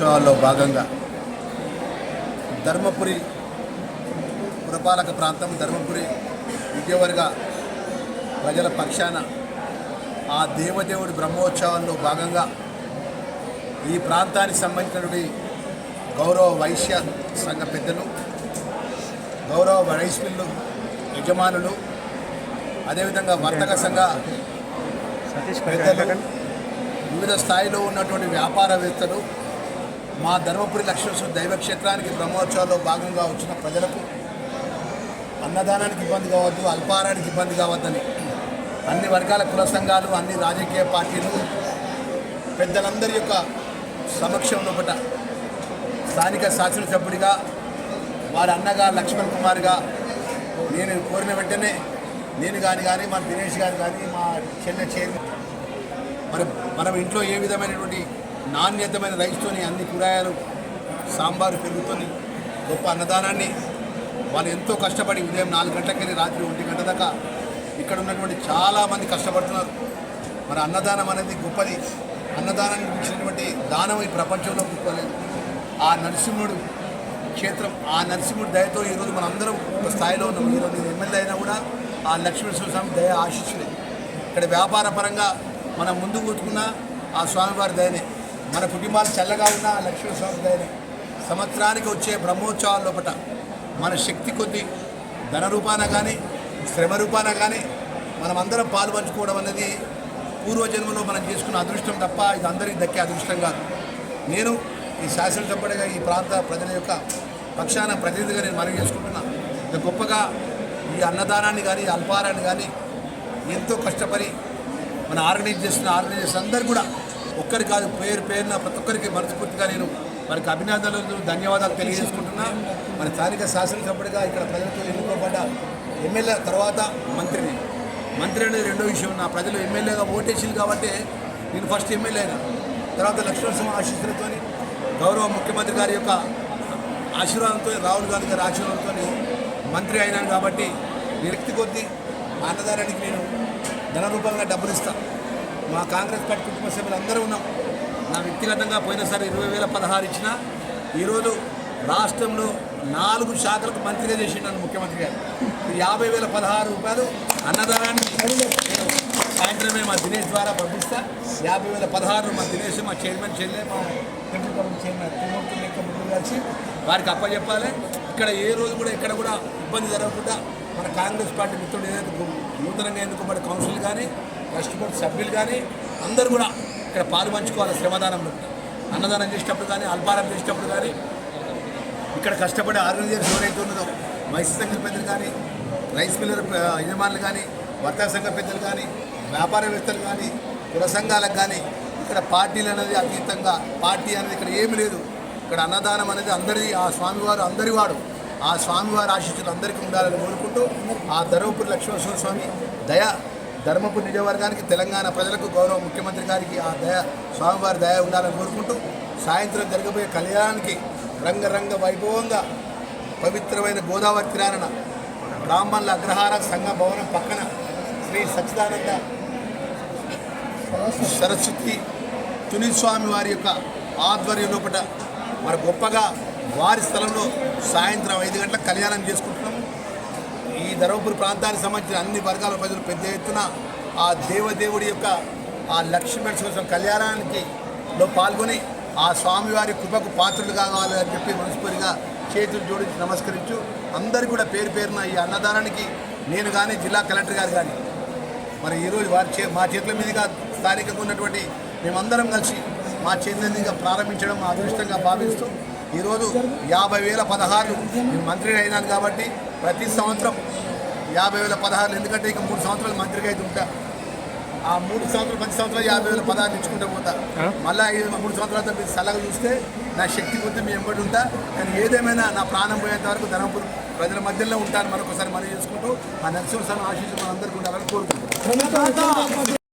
బ్రహ్మోత్సవాల్లో భాగంగా ధర్మపురి పురపాలక ప్రాంతం ధర్మపురి విజయవర్గ ప్రజల పక్షాన ఆ దేవదేవుడి బ్రహ్మోత్సవాల్లో భాగంగా ఈ ప్రాంతానికి సంబంధించినటువంటి గౌరవ వైశ్య సంఘ పెద్దలు, గౌరవ రైస్ మిల్లు యజమానులు, అదేవిధంగా వర్తక సంఘ పెద్దలు, వివిధ స్థాయిలో ఉన్నటువంటి వ్యాపారవేత్తలు, మా ధర్మపురి లక్ష్మీనరసింహ దైవక్షేత్రానికి బ్రహ్మోత్సవాల్లో భాగంగా వచ్చిన ప్రజలకు అన్నదానానికి ఇబ్బంది కావద్దు, అల్పాహారానికి ఇబ్బంది కావద్దని అన్ని వర్గాల కుల సంఘాలు, అన్ని రాజకీయ పార్టీలు పెద్దలందరి యొక్క సమక్షంలో ఒకట స్థానిక శాసనసభ్యుడిగా వారి అన్నగా లక్ష్మణ్ కుమార్గా నేను కోరిన వెంటనే నేను కానీ మా దినేష్ గారు కానీ మా చెల్లె చైర్మన్ మనం ఇంట్లో ఏ విధమైనటువంటి నాణ్యతమైన రైస్తోని అన్ని కూరగాయలు సాంబారు పెరుగుతోని గొప్ప అన్నదానాన్ని వాళ్ళు ఎంతో కష్టపడి ఉదయం 4 గంటలకి వెళ్ళి రాత్రి 1 గంట దాకా ఇక్కడ ఉన్నటువంటి చాలామంది కష్టపడుతున్నారు. మరి అన్నదానం అనేది గొప్పది. అన్నదానానికి ఇచ్చినటువంటి దానం ఈ ప్రపంచంలో గొప్పలేదు. ఆ నరసింహుడు క్షేత్రం, ఆ నరసింహుడి దయతో ఈరోజు మనం అందరం ఒక స్థాయిలో ఉన్నాం. ఈరోజు నేను ఎమ్మెల్యే అయినా కూడా ఆ లక్ష్మీనరసింహస్వామి దయ ఆశించలే. ఇక్కడ వ్యాపార పరంగా మనం ముందు కూర్చుకున్న ఆ స్వామివారి దయనే, మన కుటుంబాలు చల్లగా ఉన్న ఆ లక్ష్మీనరసింహస్వామి దయనే. సంవత్సరానికి వచ్చే బ్రహ్మోత్సవాల లోపల మన శక్తి కొద్దీ ధన రూపాన కానీ శ్రమ రూపాన కానీ మనమందరం పాలు పంచుకోవడం అనేది పూర్వజన్మలో మనం చేసుకున్న అదృష్టం తప్ప ఇది అందరికీ దక్కే అదృష్టం కాదు. నేను ఈ శాసనసభ్యుడిగా ఈ ప్రాంత ప్రజల యొక్క పక్షాన ప్రతినిధిగా నేను మనవి చేసుకుంటున్నా. గొప్పగా ఈ అన్నదానాన్ని కానీ అల్పాహారాన్ని కానీ ఎంతో కష్టపడి మన ఆర్గనైజేషన్ అందరు కూడా ఒక్కరి కాదు పేరున ప్రతి ఒక్కరికి మనస్ఫూర్తిగా నేను వారికి అభినందనలు ధన్యవాదాలు తెలియజేసుకుంటున్నా. మన స్థానిక శాసనసభ్యుడిగా ఇక్కడ ప్రజలతో ఎన్నుకోబడ్డ ఎమ్మెల్యే తర్వాత మంత్రి అనేది రెండో విషయం. నా ప్రజలు ఎమ్మెల్యేగా ఓటేసింది కాబట్టి నేను ఫస్ట్ ఎమ్మెల్యే అయినా, తర్వాత లక్ష్మీనరసింహ ఆశీస్సులతో గౌరవ ముఖ్యమంత్రి గారి యొక్క ఆశీర్వాదంతో, రాహుల్ గాంధీ గారి ఆశీర్వాదంతో మంత్రి అయినాను కాబట్టి వ్యక్తి కొద్దీ అన్నదానానికి నేను ధన రూపంగా డబ్బులు ఇస్తాను. మా కాంగ్రెస్ పార్టీ కుటుంబ సభ్యులు అందరూ ఉన్నాం. నా వ్యక్తిగతంగా పోయినసారి 20,16 ఇచ్చిన, ఈరోజు రాష్ట్రంలో 4 శాఖలకు మంత్రిగా చేసిండు ముఖ్యమంత్రి గారు. 50,16 రూపాయలు అన్నదానానికి సాయంత్రమే మా దినేష్ ద్వారా పంపిస్తా. 50,16 మా దినేష్, మా చైర్మన్ చెల్లె, మా టెంపుల్ కమిటీ చైర్మన్ త్రిమూర్తి లెక్క ముందు కలిసి వారికి అప్పచెప్పాలి. ఇక్కడ ఏ రోజు కూడా ఎక్కడ కూడా ఇబ్బంది జరగకుండా మన కాంగ్రెస్ పార్టీ మిత్రులు ఏదైతే నూతనంగా ఎన్నుకోబడే కౌన్సిల్ కానీ ట్రస్ట్ బోర్డు సభ్యులు కానీ అందరూ కూడా ఇక్కడ పాలు పంచుకోవాలి. శ్రమదానంలో అన్నదానం చేసేటప్పుడు కానీ అల్పాహారం చేసేటప్పుడు కానీ ఇక్కడ కష్టపడే ఆర్గనైజేషన్ ఎవరైతే ఉన్నదో వైశ్య సంఘ పెద్దలు కానీ రైస్ మిల్లర్ యజమానులు కానీ వర్తక సంఘ పెద్దలు కానీ వ్యాపారవేత్తలు కానీ కుల సంఘాలకు కానీ ఇక్కడ పార్టీలు అనేది అతీతంగా పార్టీ అనేది ఇక్కడ ఏమి లేదు. ఇక్కడ అన్నదానం అనేది అందరిది. ఆ స్వామివారు అందరివాడు. ఆ స్వామివారి ఆశీస్సులు అందరికీ ఉండాలని కోరుకుంటూ ఆ ధర్మపురి లక్ష్మీనరసింహ స్వామి దయ ధర్మపురి నియోజకవర్గానికి తెలంగాణ ప్రజలకు గౌరవ ముఖ్యమంత్రి గారికి ఆ దయ స్వామివారి దయ ఉండాలని కోరుకుంటూ సాయంత్రం జరగబోయే కళ్యాణానికి రంగరంగ వైభవంగా పవిత్రమైన గోదావరి తీరాన బ్రాహ్మణుల అగ్రహార సంఘ భవనం పక్కన శ్రీ సచ్చిదానంద సరస్వతి తునిస్వామి వారి యొక్క ఆధ్వర్యం లోపల మరి గొప్పగా వారి స్థలంలో సాయంత్రం 5 గంటలకు కళ్యాణం చేసుకుంటున్నాము. ఈ ధర్మపురి ప్రాంతానికి సంబంధించిన అన్ని వర్గాల ప్రజలు పెద్ద ఎత్తున ఆ దేవదేవుడి యొక్క ఆ లక్ష్మీనరసింహ కళ్యాణానికి పాల్గొని ఆ స్వామివారి కృపకు పాత్రలు కావాలి అని చెప్పి మనస్ఫూర్తిగా చేతులు జోడించి నమస్కరించు అందరూ కూడా పేరున ఈ అన్నదానానికి నేను కానీ జిల్లా కలెక్టర్ గారు కానీ మరి ఈరోజు మా చేతుల మీదుగా స్థానికంగా ఉన్నటువంటి మేమందరం కలిసి మా చేతుల మీదుగా ప్రారంభించడం మా అదృష్టంగా భావిస్తూ ఈరోజు 50,16 నేను మంత్రిగా అయినాను కాబట్టి ప్రతి సంవత్సరం 50,16 ఎందుకంటే ఇక 3 సంవత్సరాలు మంత్రిగా అయితే ఉంటా. ఆ 3 సంవత్సరాలు 10 సంవత్సరాలు 50,16 ఇచ్చుకుంటూ పోతా. మళ్ళీ 3 సంవత్సరాలతో మీరు సలహా చూస్తే నా శక్తి కొద్ది మీ ఎంబడి ఉంటా. కానీ ఏదేమైనా నా ప్రాణం పోయేంత వరకు ధర్మపురి ప్రజల మధ్యలో ఉంటాను. మరొకసారి మనం చేసుకుంటూ ఆ నరసింహస్వామి ఆశీస్సులు మనందరికీ ఉండాలని కోరుకుంటున్నాను.